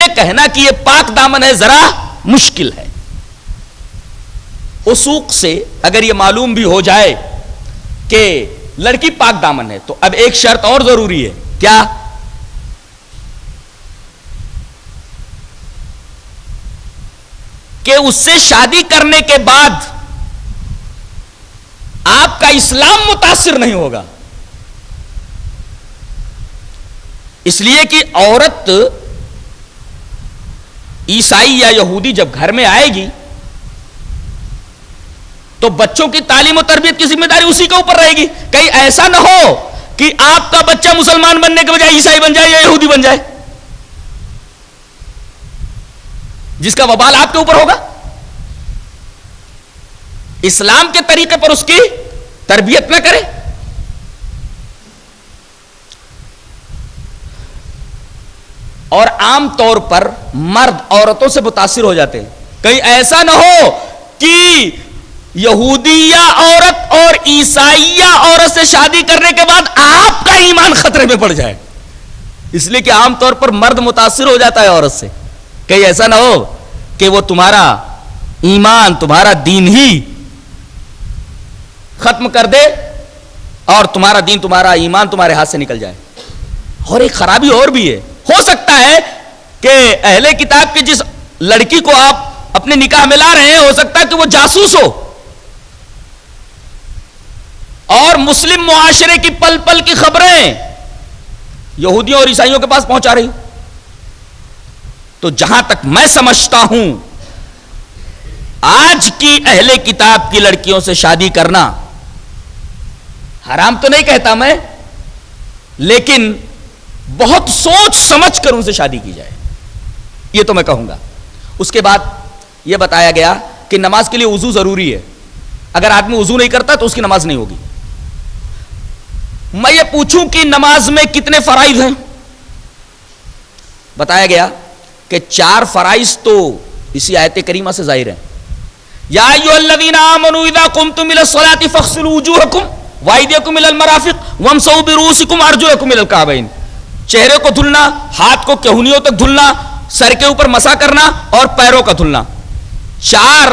یہ کہنا کہ یہ پاک دامن ہے ذرا مشکل ہے. اسوق سے اگر یہ معلوم بھی ہو جائے کہ لڑکی پاک دامن ہے تو اب ایک شرط اور ضروری ہے. کیا؟ کہ اس سے شادی کرنے کے بعد آپ کا اسلام متاثر نہیں ہوگا. اس لیے کہ عورت عیسائی یا یہودی جب گھر میں آئے گی تو بچوں کی تعلیم و تربیت کی ذمہ داری اسی کے اوپر رہے گی. کہیں ایسا نہ ہو کہ آپ کا بچہ مسلمان بننے کے بجائے عیسائی بن جائے یا یہودی بن جائے، جس کا وبال آپ کے اوپر ہوگا. اسلام کے طریقے پر اس کی تربیت نہ کرے. اور عام طور پر مرد عورتوں سے متاثر ہو جاتے ہیں. کہیں ایسا نہ ہو کہ یہودیہ عورت اور عیسائیہ عورت سے شادی کرنے کے بعد آپ کا ایمان خطرے میں پڑ جائے. اس لیے کہ عام طور پر مرد متاثر ہو جاتا ہے عورت سے. کہیں ایسا نہ ہو کہ وہ تمہارا ایمان تمہارا دین ہی ختم کر دے اور تمہارا دین تمہارا ایمان تمہارے ہاتھ سے نکل جائے. اور ایک خرابی اور بھی ہے. ہو سکتا ہے کہ اہل کتاب کی جس لڑکی کو آپ اپنے نکاح میں لا رہے ہیں ہو سکتا ہے کہ وہ جاسوس ہو اور مسلم معاشرے کی پل پل کی خبریں یہودیوں اور عیسائیوں کے پاس پہنچا رہی. تو جہاں تک میں سمجھتا ہوں آج کی اہل کتاب کی لڑکیوں سے شادی کرنا حرام تو نہیں کہتا میں، لیکن بہت سوچ سمجھ کر ان سے شادی کی جائے، یہ تو میں کہوں گا. اس کے بعد یہ بتایا گیا کہ نماز کے لیے وضو ضروری ہے. اگر آدمی وضو نہیں کرتا تو اس کی نماز نہیں ہوگی. میں یہ پوچھوں کہ نماز میں کتنے فرائض ہیں؟ بتایا گیا کہ 4 فرائض تو اسی آیت کریمہ سے ظاہر ہیں. یا ایھا الذین آمنوا اذا قمتم الى الصلاۃ فاغسلوا وجوہکم وایدیکم الى المرافق وامسحوا برؤوسکم وارجلکم الى الکعبین. چہرے کو دھلنا، ہاتھ کو کہنیوں تک دھلنا، سر کے اوپر مسح کرنا اور پیروں کا دھلنا. 4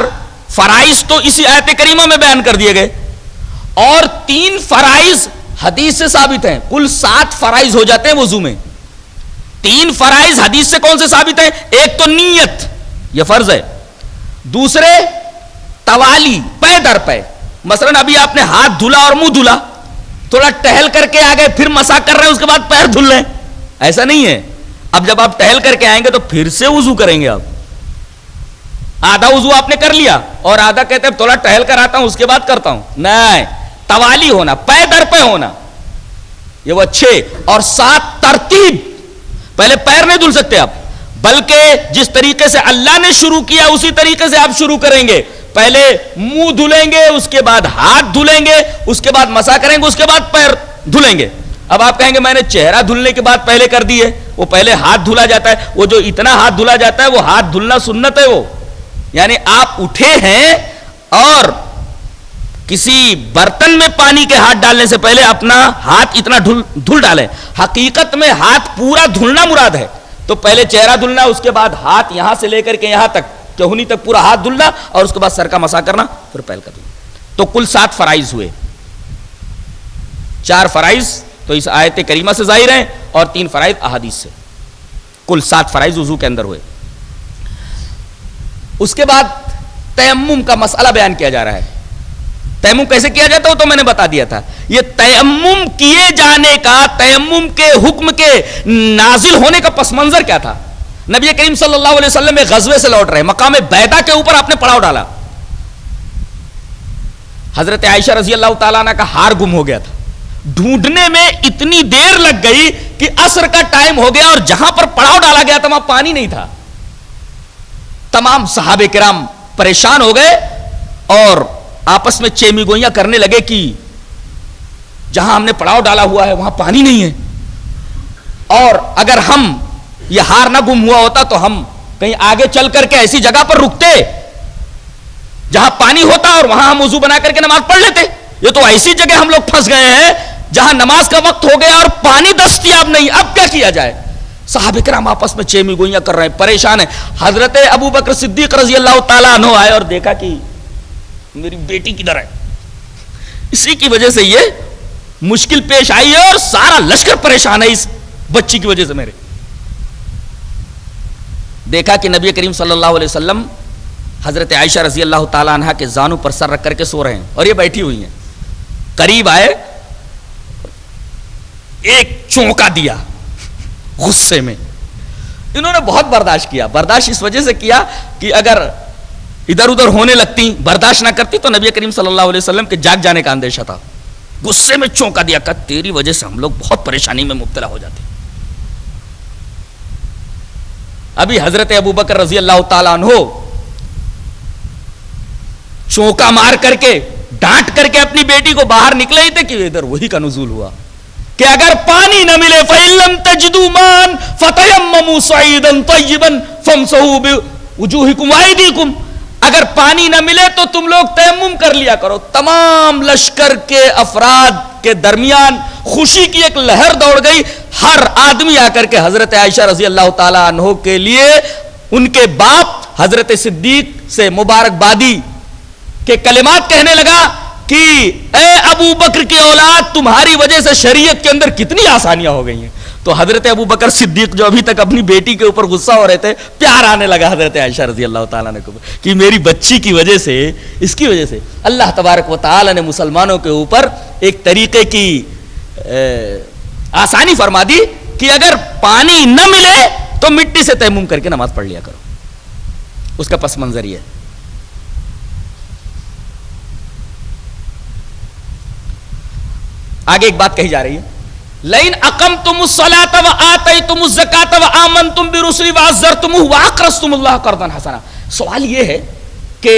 فرائض تو اسی آیت کریمہ میں بیان کر دیے گئے اور 3 فرائض حدیث سے ثابت ہیں. کل 7 فرائض ہو جاتے ہیں وضو میں. 3 فرائض حدیث سے کون سے ثابت ہیں؟ ایک تو نیت، یہ فرض ہے. دوسرے توالی، پے در پے. مثلا ابھی آپ نے ہاتھ دھلا اور منہ دھلا، تھوڑا ٹہل کر کے آ گئے پھر مسح کر رہے ہیں اس کے بعد پیر دھل لیں، ایسا نہیں ہے. اب جب آپ ٹہل کر کے آئیں گے تو پھر سے وضو کریں گے. آپ آدھا وضو آپ نے کر لیا اور آدھا کہتے ہیں تھوڑا ٹہل کر آتا ہوں اس کے بعد کرتا ہوں. نہیں، توالی ہونا، پے در پے ہونا، یہ وہ اچھے. اور 7 ترتیب. پہلے پیر نہیں دھل سکتے آپ، بلکہ جس طریقے سے اللہ نے شروع کیا اسی طریقے سے آپ شروع کریں گے. پہلے منہ دھلیں گے، اس کے بعد ہاتھ دھلیں گے، اس کے بعد مسح کریں گے، اس کے بعد پیر دھلیں گے. اب آپ کہیں گے میں نے چہرہ دھلنے کے بعد پہلے کر دی ہے. وہ پہلے ہاتھ دھلا جاتا ہے. وہ جو اتنا ہاتھ دھلا جاتا ہے وہ ہاتھ دھلنا سنت ہے. وہ یعنی آپ اٹھے ہیں اور کسی برتن میں پانی کے ہاتھ ڈالنے سے پہلے اپنا ہاتھ اتنا دھل ڈالیں. حقیقت میں ہاتھ پورا دھلنا مراد ہے. تو پہلے چہرہ دھلنا، اس کے بعد ہاتھ یہاں سے لے کر کے یہاں تک کہنی تک پورا ہاتھ دھلنا اور اس کے بعد سر کا مسح کرنا، پھر پیر کا دھلنا. تو کل 7 فرائض ہوئے. 4 فرائض تو اس آیت کریمہ سے ظاہر ہیں اور 3 فرائض احادیث سے. کل 7 فرائض وضو کے اندر ہوئے. اس کے بعد تیمم کا مسئلہ بیان کیا جا رہا ہے. تیمم کیسے کیا جاتا ہے تو میں نے بتا دیا تھا. یہ تیمم کیے جانے کا، تیمم کے حکم کے نازل ہونے کا پس منظر کیا تھا؟ نبی کریم صلی اللہ علیہ وسلم ایک غزوے سے لوٹ رہے، مقام بیدا کے اوپر آپ نے پڑاؤ ڈالا. حضرت عائشہ رضی اللہ تعالیٰ عنہ کا ہار گم ہو گیا تھا. ڈھونڈنے میں اتنی دیر لگ گئی کہ عصر کا ٹائم ہو گیا اور جہاں پر پڑاؤ ڈالا گیا تھا وہاں پانی نہیں تھا. تمام صحابہ کرام پریشان ہو گئے اور آپس میں چیمی گوئیاں کرنے لگے کہ جہاں ہم نے پڑاؤ ڈالا ہوا ہے وہاں پانی نہیں ہے، اور اگر ہم یہ ہار نہ گم ہوا ہوتا تو ہم کہیں آگے چل کر کے ایسی جگہ پر رکتے جہاں پانی ہوتا اور وہاں ہم وضو بنا کر کے نماز پڑھ لیتے. یہ تو ایسی جگہ ہم لوگ پھنس گئے ہیں جہاں نماز کا وقت ہو گیا اور پانی دستیاب نہیں. اب کیا کیا جائے؟ صحابہ کرام آپس میں چیمی گوئیاں کر رہے ہیں، پریشان ہیں. حضرت ابو بکر صدیق رضی اللہ تعالیٰ عنہ آئے اور دیکھا کہ میری بیٹی کدھر ہے. اسی کی وجہ سے یہ مشکل پیش آئی ہے اور سارا لشکر پریشان ہے اس بچی کی وجہ سے. میرے دیکھا کہ نبی کریم صلی اللہ علیہ وسلم حضرت عائشہ رضی اللہ تعالیٰ عنہ کے زانوں پر سر رکھ کر کے سو رہے ہیں اور یہ بیٹھی ہوئی ہیں. قریب آئے، ایک چونکا دیا غصے میں. انہوں نے بہت برداشت کیا. برداشت اس وجہ سے کیا کہ اگر ادھر ادھر ہونے لگتی، برداشت نہ کرتی تو نبی کریم صلی اللہ علیہ وسلم کے جاگ جانے کا اندیشہ تھا. غصے میں چونکا دیا، کہ تیری وجہ سے ہم لوگ بہت پریشانی میں مبتلا ہو جاتے. ابھی حضرت ابو بکر رضی اللہ تعالیٰ عنہ چونکا مار کر کے ڈانٹ کر کے اپنی بیٹی کو باہر نکلے ہی تھے کہ ادھر وہی کا نزول ہوا کہ اگر پانی نہ ملے فَإِن لَّمْ تَجِدُوا مَاءً فَتَيَمَّمُوا صَعِيدًا طَيِّبًا فَامْسَحُوا بِوُجُوهِكُمْ وَأَيْدِيكُمْ. اگر پانی نہ ملے تو تم لوگ تیمم کر لیا کرو. تمام لشکر کے افراد کے درمیان خوشی کی ایک لہر دوڑ گئی. ہر آدمی آ کر کے حضرت عائشہ رضی اللہ تعالیٰ عنہ کے لیے ان کے باپ حضرت صدیق سے مبارکبادی کے کلمات کہنے لگا کہ اے ابو بکر کی اولاد، تمہاری وجہ سے شریعت کے اندر کتنی آسانیاں ہو گئی ہیں. تو حضرت ابو بکر صدیق جو ابھی تک اپنی بیٹی کے اوپر غصہ ہو رہے تھے، پیار آنے لگا حضرت عائشہ رضی اللہ تعالیٰ نے کو کہ میری بچی کی وجہ سے، اس کی وجہ سے اللہ تبارک و تعالیٰ نے مسلمانوں کے اوپر ایک طریقے کی آسانی فرما دی کہ اگر پانی نہ ملے تو مٹی سے تیمم کر کے نماز پڑھ لیا کرو. اس کا پس منظر یہ ہے. آگے ایک بات کہی جا رہی ہے، لَإِنْ أَقَمْتُمُ الصَّلَاةَ وَآتَيْتُمُ الزَّكَاةَ وَآمَنْتُمْ بِرُسُلِي وَعَزَّرْتُمُوهُ وَأَقْرَضْتُمُ اللَّهَ قَرْضًا حَسَنًا. سوال یہ ہے کہ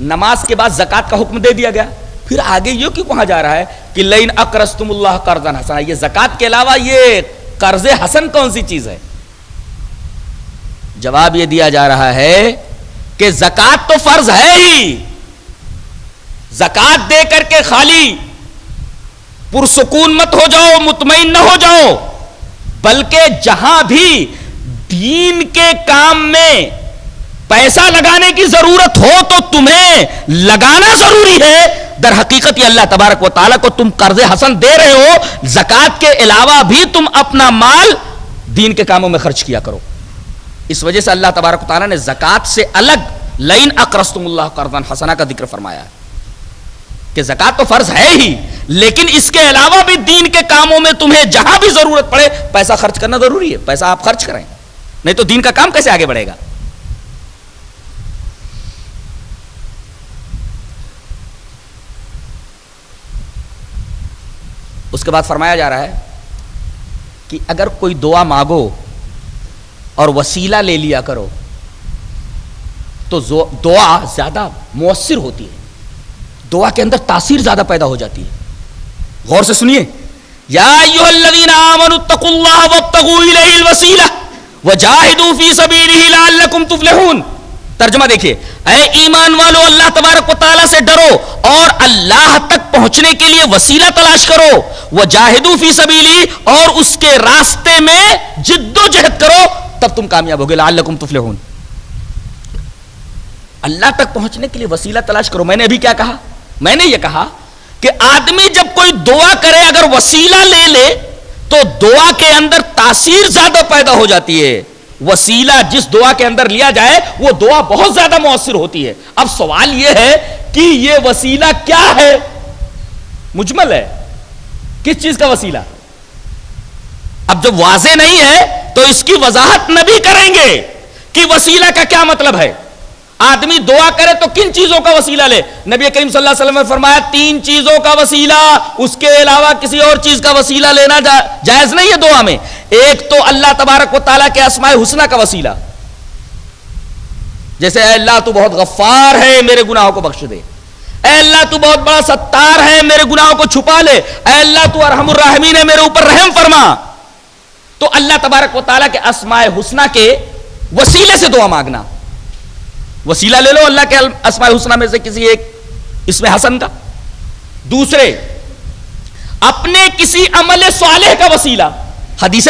نماز کے بعد زکوٰۃ کا حکم دے دیا گیا، پھر آگے یہ کیوں کہا جا رہا ہے کہ لَإِنْ أَقْرَضْتُمُ اللَّهَ قَرْضًا حَسَنًا؟ یہ زکوٰۃ کے علاوہ یہ قرض حسن کون سی چیز ہے؟ جواب یہ دیا جا رہا ہے کہ زکوٰۃ تو فرض ہے ہی. زکوٰۃ دے کر کے خالی پرسکون مت ہو جاؤ، مطمئن نہ ہو جاؤ، بلکہ جہاں بھی دین کے کام میں پیسہ لگانے کی ضرورت ہو تو تمہیں لگانا ضروری ہے. در حقیقت یہ اللہ تبارک و تعالیٰ کو تم قرض حسن دے رہے ہو. زکوٰۃ کے علاوہ بھی تم اپنا مال دین کے کاموں میں خرچ کیا کرو. اس وجہ سے اللہ تبارک و تعالیٰ نے زکوٰۃ سے الگ لئن اقرضتم اللہ قرضا حسنا کا ذکر فرمایا ہے کہ زکوٰۃ تو فرض ہے ہی، لیکن اس کے علاوہ بھی دین کے کاموں میں تمہیں جہاں بھی ضرورت پڑے پیسہ خرچ کرنا ضروری ہے. پیسہ آپ خرچ کریں، نہیں تو دین کا کام کیسے آگے بڑھے گا؟ اس کے بعد فرمایا جا رہا ہے کہ اگر کوئی دعا مانگو اور وسیلہ لے لیا کرو تو دعا زیادہ مؤثر ہوتی ہے، دعا کے اندر تاثیر زیادہ پیدا ہو جاتی ہے. غور سے سنیے، یا ایھا الذین آمنوا اتقوا اللہ وابتغوا الیہ الوسیلہ وجاہدوا فی سبیلہ لعلکم تفلحون. ترجمہ دیکھیے، اے ایمان والو اللہ تبارک و تعالیٰ سے ڈرو اور اللہ تک پہنچنے کے لیے وسیلہ تلاش کرو. وجاہدوا فی سبیلہ، اور اس کے راستے میں جد و جہد کرو، تب تم کامیاب ہوگے. لعلکم تفلحون، اللہ تک پہنچنے کے لیے وسیلہ تلاش کرو. میں نے ابھی کیا کہا؟ میں نے یہ کہا کہ آدمی جب کوئی دعا کرے اگر وسیلہ لے لے تو دعا کے اندر تاثیر زیادہ پیدا ہو جاتی ہے. وسیلہ جس دعا کے اندر لیا جائے وہ دعا بہت زیادہ مؤثر ہوتی ہے. اب سوال یہ ہے کہ یہ وسیلہ کیا ہے؟ مجمل ہے، کس چیز کا وسیلہ؟ اب جب واضح نہیں ہے تو اس کی وضاحت نبی کریں گے کہ وسیلہ کا کیا مطلب ہے. آدمی دعا کرے تو کن چیزوں کا وسیلہ لے؟ نبی کریم صلی اللہ علیہ وسلم نے فرمایا 3 چیزوں کا وسیلہ، اس کے علاوہ کسی اور چیز کا وسیلہ لینا جائز نہیں ہے دعا میں. ایک تو اللہ تبارک و تعالیٰ کے اسماء حسنہ کا وسیلہ، جیسے اے اللہ تو بہت غفار ہے میرے گناہوں کو بخش دے، اے اللہ تو بہت بڑا ستار ہے میرے گناہوں کو چھپا لے، اے اللہ تو ارحم الراحمین ہے میرے اوپر رحم فرما. تو اللہ تبارک و تعالیٰ کے اسماء حسنہ کے وسیلے سے دعا مانگنا. وسیلہ لے لو اللہ کے اسماء الحسنہ میں سے کسی ایک اسم حسن کا. دوسرے، اپنے کسی عمل صالح کا وسیلہ. حدیث